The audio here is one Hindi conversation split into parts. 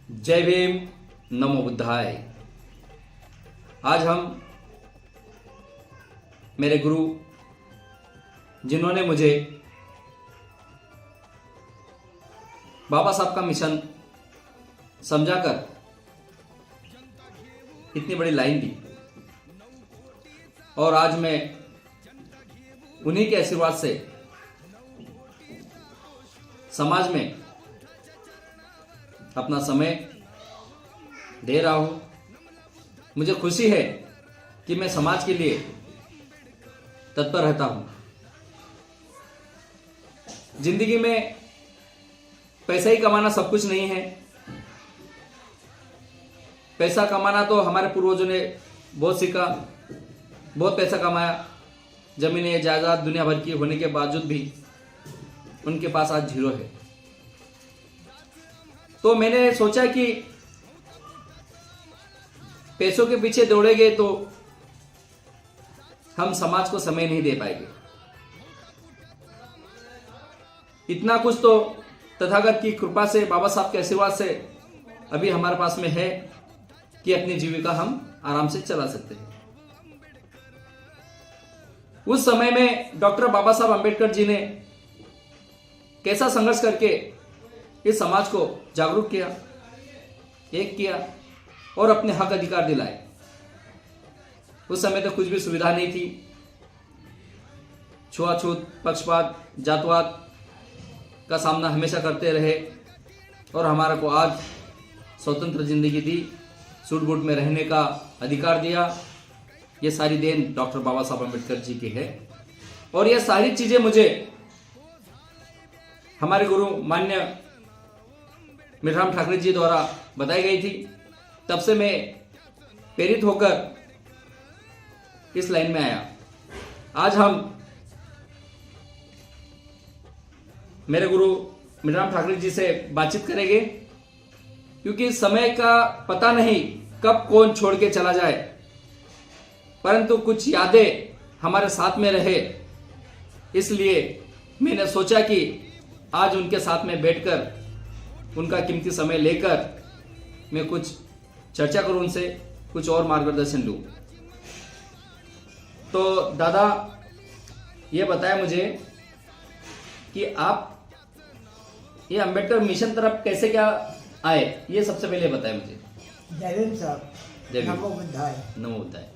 जय भीम, नमो बुद्धाय। आज हम मेरे गुरु जिन्होंने मुझे बाबा साहब का मिशन समझाकर इतनी बड़ी लाइन दी, और आज मैं उन्हीं के आशीर्वाद से समाज में अपना समय दे रहा हूं। मुझे खुशी है कि मैं समाज के लिए तत्पर रहता हूं। जिंदगी में पैसा ही कमाना सब कुछ नहीं है। पैसा कमाना तो हमारे पूर्वजों ने बहुत सीखा, बहुत पैसा कमाया, जमीनें जायदाद दुनिया भर की होने के बावजूद भी उनके पास आज जीरो है। तो मैंने सोचा कि पैसों के पीछे दौड़ेंगे तो हम समाज को समय नहीं दे पाएंगे। इतना कुछ तो तथागत की कृपा से, बाबा साहब के आशीर्वाद से अभी हमारे पास में है कि अपनी जीविका हम आराम से चला सकते हैं। उस समय में डॉक्टर बाबा साहब अंबेडकर जी ने कैसा संघर्ष करके इस समाज को जागरूक किया, एक किया और अपने हक अधिकार दिलाए। उस समय तो कुछ भी सुविधा नहीं थी। छुआछूत, पक्षपात, जातवाद का सामना हमेशा करते रहे और हमारा को आज स्वतंत्र जिंदगी दी, सूट बूट में रहने का अधिकार दिया। ये सारी देन डॉक्टर बाबा साहब अंबेडकर जी की है। और ये सारी चीजें मुझे हमारे गुरु मान्य मीराराम ठाकरे जी द्वारा बताई गई थी। तब से मैं प्रेरित होकर इस लाइन में आया। आज हम मेरे गुरु मीराराम ठाकरे जी से बातचीत करेंगे, क्योंकि समय का पता नहीं कब कौन छोड़ के चला जाए, परंतु कुछ यादें हमारे साथ में रहे। इसलिए मैंने सोचा कि आज उनके साथ में बैठकर उनका कीमती समय लेकर मैं कुछ चर्चा करूं, उनसे कुछ और मार्गदर्शन लूं। तो दादा ये बताया मुझे कि आप ये अंबेडकर मिशन तरफ कैसे क्या आए, ये सबसे पहले बताया मुझे। जय भीम साहब, जय भीम। नमो बुद्धाय। नमो बुद्धाय।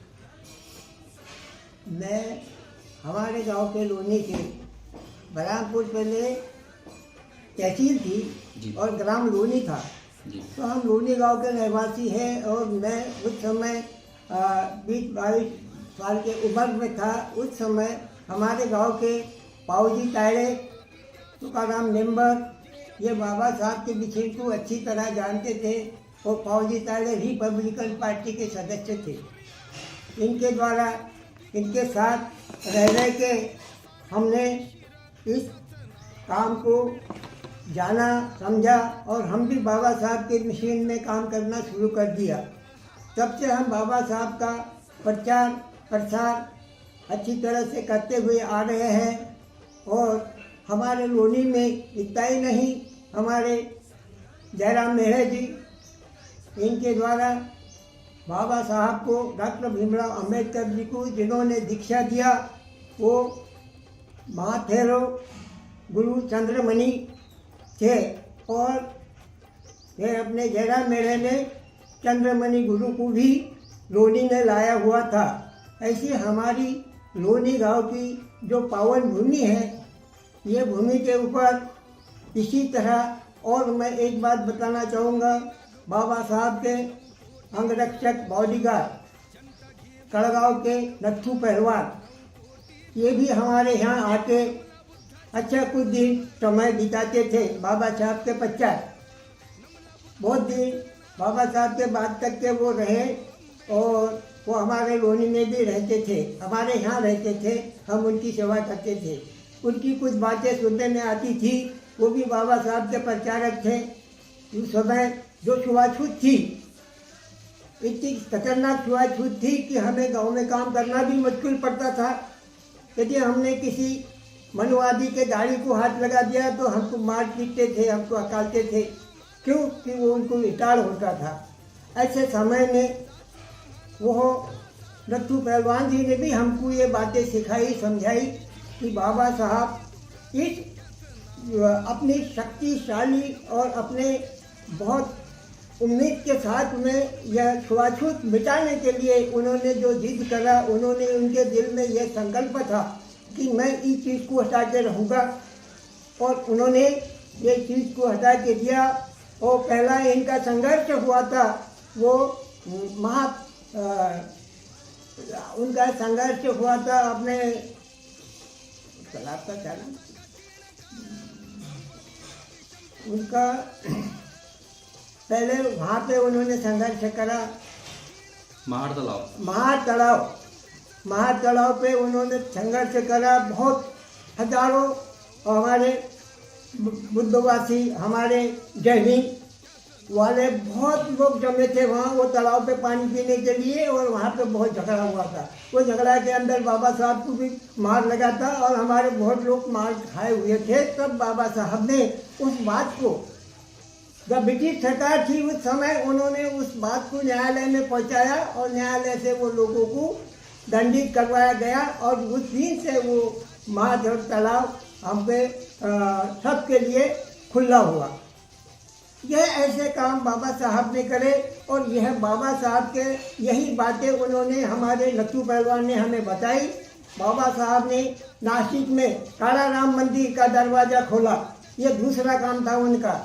मैं हमारे गांव के लोनी के बलरामपुर पहले तहसील जी। थी और ग्राम लोनी था। जी। तो हम लोनी गांव के रहवासी हैं और मैं उस समय 20-22 साल के उम्र में था। उस समय हमारे गांव के पाऊजी तायड़े, तुकाराम नेम्बर, ये बाबा साहब के विषय को अच्छी तरह जानते थे और पाऊजी तायड़े रिपब्लिकन पार्टी के सदस्य थे। इनके द्वारा, इनके साथ रह के हमने इस काम को जाना, समझा और हम भी बाबा साहब के मिशन में काम करना शुरू कर दिया। तब से हम बाबा साहब का प्रचार प्रसार अच्छी तरह से करते हुए आ रहे हैं। और हमारे लोनी में इतना ही नहीं, हमारे जयराम मेहरे जी, इनके द्वारा बाबा साहब को, डॉक्टर भीमराव अंबेडकर जी को जिन्होंने दीक्षा दिया, वो महाथेरो गुरु चंद्रमणि थे। और फिर अपने जयराम मेहरे ने चंद्रमणि गुरु को भी लोनी में लाया हुआ था। ऐसी हमारी लोनी गांव की जो पावन भूमि है, ये भूमि के ऊपर इसी तरह और मैं एक बात बताना चाहूँगा। बाबा साहब के अंगरक्षक बॉडीगार्ड कड़गांव के नत्थू पहलवान, ये भी हमारे यहाँ आके अच्छा कुछ दिन समय बिताते थे बाबा साहब के पश्चात। बहुत दिन बाबा साहब के बाद तक के वो रहे और वो हमारे लोनी में भी रहते थे, हमारे यहाँ रहते थे। हम उनकी सेवा करते थे। उनकी कुछ बातें सुनने में आती थी। वो भी बाबा साहब के प्रचारक थे। उस समय जो छुआछूत थी, इतनी खतरनाक छुआछूत थी कि हमें गांव में काम करना भी मुश्किल पड़ता था। यदि हमने किसी मनुवादी के दाढ़ी को हाथ लगा दिया तो हमको मार पीटते थे, हमको हकालते थे। क्यों कि वो उनको रिटायर होता था। ऐसे समय में वो नत्थू पहलवान जी ने भी हमको ये बातें सिखाई समझाई कि बाबा साहब इस अपनी शक्तिशाली और अपने बहुत उम्मीद के साथ में यह छुआछूत मिटाने के लिए उन्होंने जो जिद करा, उन्होंने उनके दिल में यह संकल्प था कि मैं इस चीज़ को हटा के रहूँगा, और उन्होंने ये चीज़ को हटा के दिया। और पहला इनका संघर्ष हुआ था वो उनका संघर्ष हुआ था अपने तालाब का क्या नाम, उनका पहले वहाँ पे उन्होंने संघर्ष करा महार तालाब पे उन्होंने संघर्ष करा। बहुत हजारों हमारे बुद्धवासी, हमारे जैन वाले बहुत लोग जमे थे वहाँ वो तालाब पे पानी पीने के लिए, और वहाँ पे बहुत झगड़ा हुआ था। वो झगड़ा के अंदर बाबा साहब को भी मार लगा था और हमारे बहुत लोग मार खाए हुए थे। तब बाबा साहब ने उस बात को, जब ब्रिटिश सरकार थी उस समय, उन्होंने उस बात को न्यायालय में पहुँचाया और न्यायालय से वो लोगों को दंडित करवाया गया, और उस दिन से वो महादेव तालाब हम पे सबके लिए खुला हुआ। यह ऐसे काम बाबा साहब ने करे, और यह बाबा साहब के यही बातें उन्होंने हमारे नत्थू पहलवान ने हमें बताई। बाबा साहब ने नासिक में कालाराम मंदिर का दरवाज़ा खोला, यह दूसरा काम था उनका।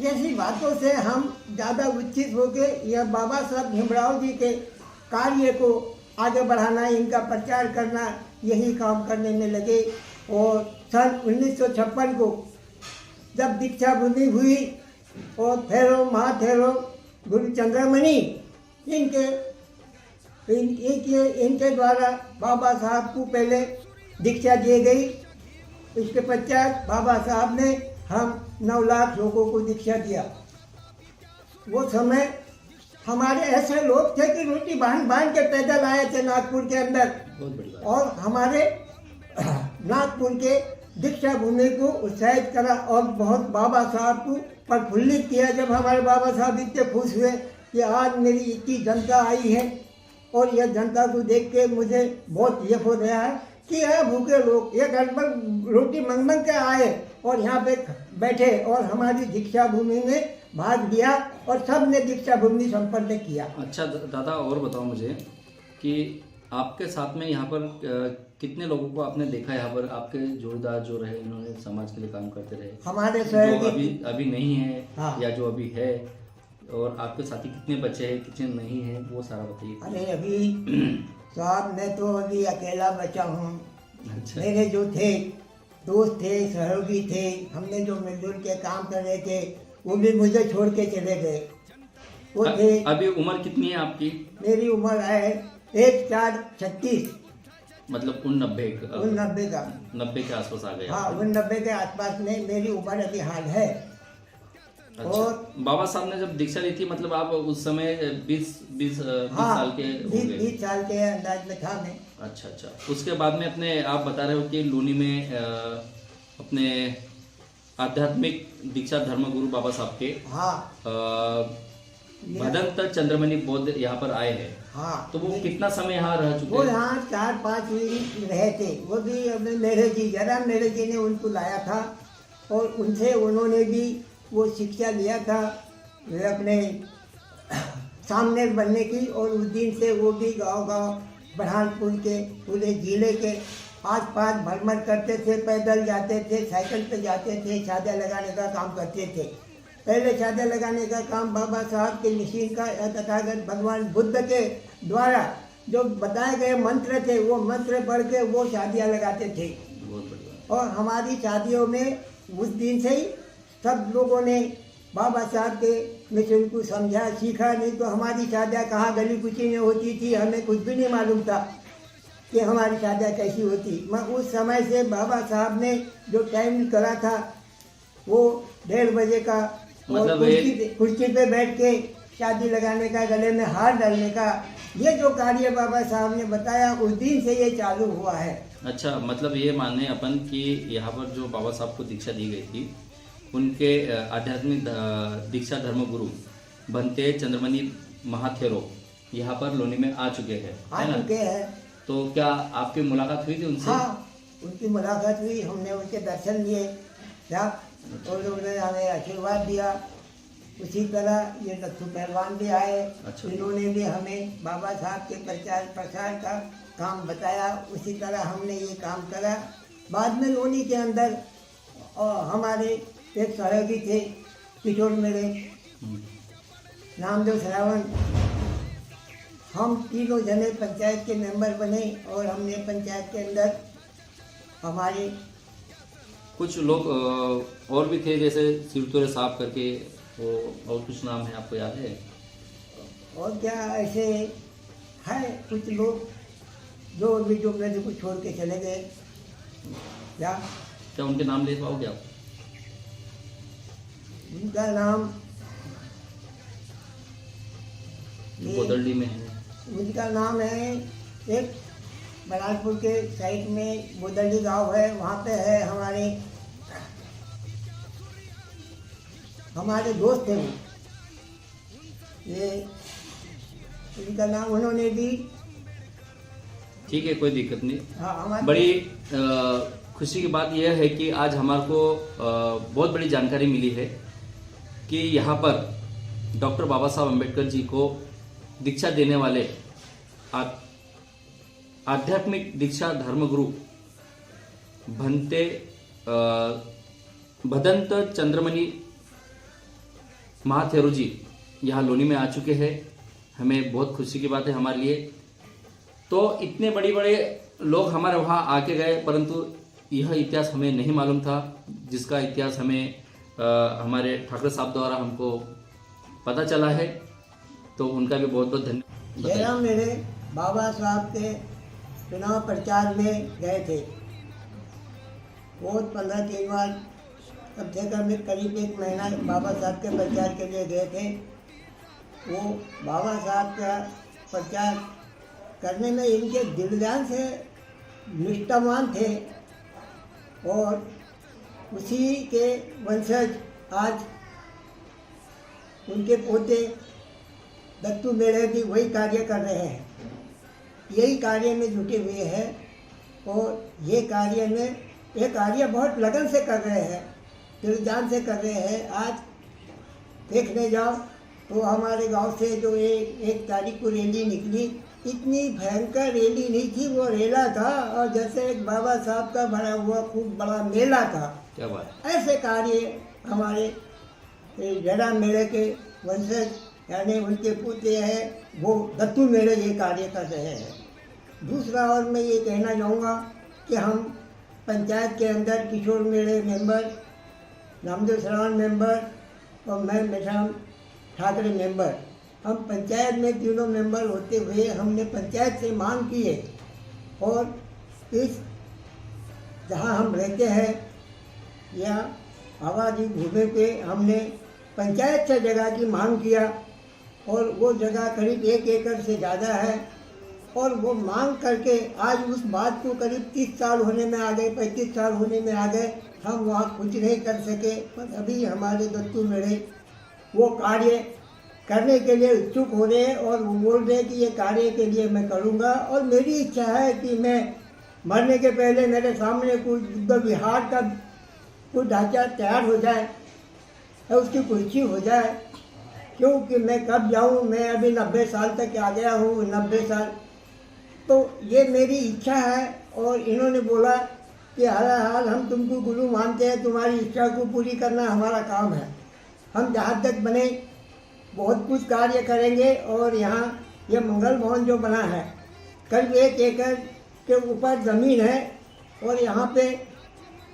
ऐसी बातों से हम ज़्यादा उत्थित होकर यह बाबा साहब भीमराव जी के कार्य को आगे बढ़ाना, इनका प्रचार करना, यही काम करने में लगे। और सन 1956 को जब दीक्षा भूमि हुई और थेरो महाथेरो गुरु चंद्रमणि इनके द्वारा बाबा साहब को पहले दीक्षा दी गई। इसके पश्चात बाबा साहब ने हम 9 लाख लोगों को दीक्षा दिया। वो समय हमारे ऐसे लोग थे कि रोटी बांध के पैदल आए थे नागपुर के अंदर, और हमारे नागपुर के दीक्षा भूमि को उत्साहित करा और बहुत बाबा साहब को प्रफुल्लित किया। जब हमारे बाबा साहब इतने खुश हुए कि आज मेरी इतनी जनता आई है, और यह जनता को देख के मुझे बहुत ये हो रहा है कि यह भूखे लोग ये घर पर रोटी मंग के आए और यहाँ पे बैठे और हमारी दीक्षा भूमि में भाग लिया, और सब ने दीक्षा भूमि संपन्न किया। अच्छा दादा, और बताओ मुझे कि आपके साथ में यहाँ पर कितने लोगों को आपने देखा यहाँ पर? आपके जोड़ीदार जो रहे, इन्होंने समाज के लिए काम करते रहे, हमारे जो अभी नहीं है, हाँ। या जो अभी है, और आपके साथी कितने बच्चे हैं, कितने नहीं है, वो सारा बताइए। अरे अभी साहब मैं तो अभी अकेला बचा हूँ। अच्छा। मेरे जो थे दोस्त थे, सहयोगी थे, हमने जो मिलजुल के काम कर रहे थे, वो भी मुझे छोड़ के चले गए। वो थे। अभी उम्र कितनी है आपकी? मेरी उम्र है 1436, मतलब 89 का 90 के आसपास आ गए। हाँ, 89 के आसपास में मेरी उम्र अभी हाल है। अच्छा। और बाबा साहब ने जब दीक्षा ली थी, मतलब आप उस समय 20 हाँ, साल के हो गए? 20 साल के अंदाज में था मैं। अच्छा। उसके बाद में अपने आप बता रहे हो कि लूनी में अपने आध्यात्मिक दीक्षा धर्मगुरु बाबा साहब के हाँ भदंत चंद्रमणि बौद्ध यहाँ पर आए हैं। हाँ, तो वो कितना समय यहाँ रह चुके वो हैं? यहाँ 4-5 दिन रहे थे। वो भी अपने मेरे जी ने उनको लाया था, और उनसे उन्होंने भी वो शिक्षा लिया था अपने सामने बनने की। और उस दिन से वो भी गांव बरहानपुर के पूरे जिले के आस-पास भ्रमण करते थे, पैदल जाते थे, साइकिल पे जाते थे, छाजा लगाने का काम करते थे। पहले छाजा लगाने का काम बाबा साहब के मिशन का तथागत भगवान बुद्ध के द्वारा जो बताए गए मंत्र थे, वो मंत्र पढ़ के वो शादियाँ लगाते थे। बहुत बढ़िया। और हमारी शादियों में उस दिन से ही सब लोगों ने बाबा साहब के मिशन को समझा, सीखा। नहीं तो हमारी शादियाँ कहाँ गली कुची में होती थी, हमें कुछ भी नहीं मालूम था कि हमारी शादियाँ कैसी होती। मैं उस समय से बाबा साहब ने जो टाइम करा था वो 1:30 बजे का, मतलब कुर्सी पे बैठ के शादी लगाने का, गले में हार डालने का, ये जो कार्य बाबा साहब ने बताया उस दिन से ये चालू हुआ है। अच्छा, मतलब ये माने अपन कि यहाँ पर जो बाबा साहब को दीक्षा दी गई थी, उनके आध्यात्मिक दीक्षा धर्म गुरु बनते चंद्रमणि महाथेरो यहाँ पर लोनी में आ चुके हैं, आ है ना? चुके हैं। तो क्या आपकी मुलाकात हुई थी उनसे? हाँ, उनकी मुलाकात हुई, हमने उनके दर्शन लिए क्या, और उन्होंने हमें आशीर्वाद दिया। उसी तरह ये दत्तू पहलवान भी आए। अच्छा। इन्होंने भी हमें बाबा साहब के प्रचार प्रसार का काम बताया। उसी तरह हमने ये काम करा। बाद में लोनी के अंदर हमारे एक सहयोगी थे किशोर मेरे, नामदेव श्रावण, हम तीनों जने पंचायत के मेंबर बने और हमने पंचायत के अंदर हमारे कुछ लोग और भी थे, जैसे सिरतुरे साहब करके, वो और कुछ नाम है, आपको याद है? और क्या ऐसे है कुछ लोग जो अभी जो मेरे को छोड़ के चले गए। क्या उनके नाम ले पाओगे आप? उनका नाम बोदलडी में है। उनका नाम है, एक बलासपुर के साइड में बोदलडी गांव है, वहाँ पे है हमारे दोस्त थे वो। ये उनका नाम उन्होंने भी। ठीक है, कोई दिक्कत नहीं। हाँ, हमारे बड़ी खुशी की बात यह है कि आज हमारे को बहुत बड़ी जानकारी मिली है कि यहाँ पर डॉक्टर बाबा साहब अम्बेडकर जी को दीक्षा देने वाले आध्यात्मिक दीक्षा धर्मगुरु भदंत चंद्रमणि महाथेरो जी यहाँ लोनी में आ चुके हैं। हमें बहुत खुशी की बात है हमारे लिए। तो इतने बड़े बड़े लोग हमारे वहाँ आके गए, परंतु यह इतिहास हमें नहीं मालूम था, जिसका इतिहास हमें हमारे ठाकुर साहब द्वारा हमको पता चला है। तो उनका भी बहुत बहुत धन्यवाद। जयराम मेरे बाबा साहब के चुनाव प्रचार में गए थे। वो 15 बार कम से कम करीब 1 महीना बाबा साहब के प्रचार के लिए गए थे। वो बाबा साहब का प्रचार करने में इनके दिल जान से निष्ठावान थे और उसी के वंशज आज उनके पोते दत्तू मेढ़े भी वही कार्य कर रहे हैं, यही कार्य में जुटे हुए हैं और ये कार्य बहुत लगन से कर रहे हैं, दिल जान से कर रहे हैं। आज देखने जाओ तो हमारे गांव से जो एक तारीख को रैली निकली, इतनी भयंकर रैली नहीं थी, वो रेला था और जैसे एक बाबा साहब का भरा हुआ खूब बड़ा मेला था। क्या बात। ऐसे कार्य हमारे जयराम मेढ़े के वंशज यानी उनके पुत्र हैं वो दत्तू मेढ़े ये कार्य कर रहे हैं। दूसरा और मैं ये कहना चाहूँगा कि हम पंचायत के अंदर किशोर मेढ़े मेंबर, नामदेव श्रावण मेंबर और मैं मेठाम ठाकरे मेंबर, हम पंचायत में तीनों मेंबर होते हुए हमने पंचायत से मांग की है और इस जहाँ हम रहते हैं या आबादी भूमि पे हमने पंचायत से जगह की मांग किया और वो जगह करीब 1 एकड़ से ज़्यादा है और वो मांग करके आज उस बात को करीब 30 साल होने में आ गए, 35 साल होने में आ गए, हम वहाँ कुछ नहीं कर सके। पर अभी हमारे दत्तू मेढ़े वो कार्य करने के लिए इच्छुक हो रहे हैं और वो बोल रहे हैं कि ये कार्य के लिए मैं करूँगा और मेरी इच्छा है कि मैं मरने के पहले मेरे सामने कुछ बुद्ध विहार का कुछ ढांचा तैयार हो जाए और उसकी कुर्सी हो जाए, क्योंकि मैं कब जाऊँ, मैं अभी 90 साल तक आ गया हूँ, 90 साल। तो ये मेरी इच्छा है और इन्होंने बोला कि हर हाल हम तुमको गुरु मानते हैं, तुम्हारी इच्छा को पूरी करना हमारा काम है, हम जहाँ तक बने बहुत कुछ कार्य करेंगे। और यहाँ ये मंगल भवन जो बना है करीब 1 एकड़ के ऊपर ज़मीन है और यहाँ पे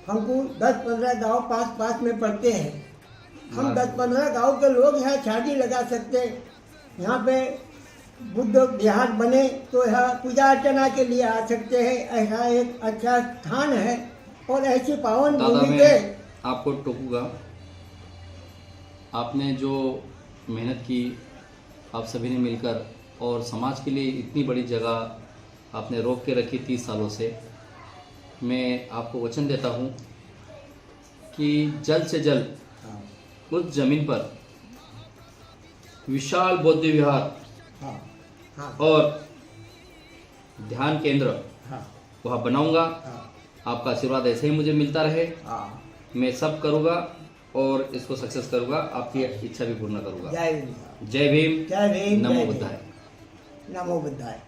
हमको 10-15 गांव पास में पड़ते हैं। हम 10-15 गांव के लोग यहाँ शादी लगा सकते हैं। यहाँ पे बुद्ध विहार बने तो यहाँ पूजा अर्चना के लिए आ सकते हैं। ऐसा एक अच्छा स्थान है और ऐसी पावन भूमि पे आपको टोकूंगा। आपने जो मेहनत की, आप सभी ने मिलकर और समाज के लिए इतनी बड़ी जगह आपने रोक के रखी 30 सालों से, मैं आपको वचन देता हूँ कि जल्द से जल्द उस जमीन पर विशाल बौद्ध विहार हाँ हाँ और ध्यान केंद्र हाँ वहाँ बनाऊंगा। हाँ आपका आशीर्वाद ऐसे ही मुझे मिलता रहे। हाँ। मैं सब करूँगा और इसको सक्सेस करूँगा, आपकी इच्छा भी पूर्ण करूँगा। जय भीम। जय भीम, जय भीम। नमो जय भीम। बुद्धाय। नमो बुद्धाय।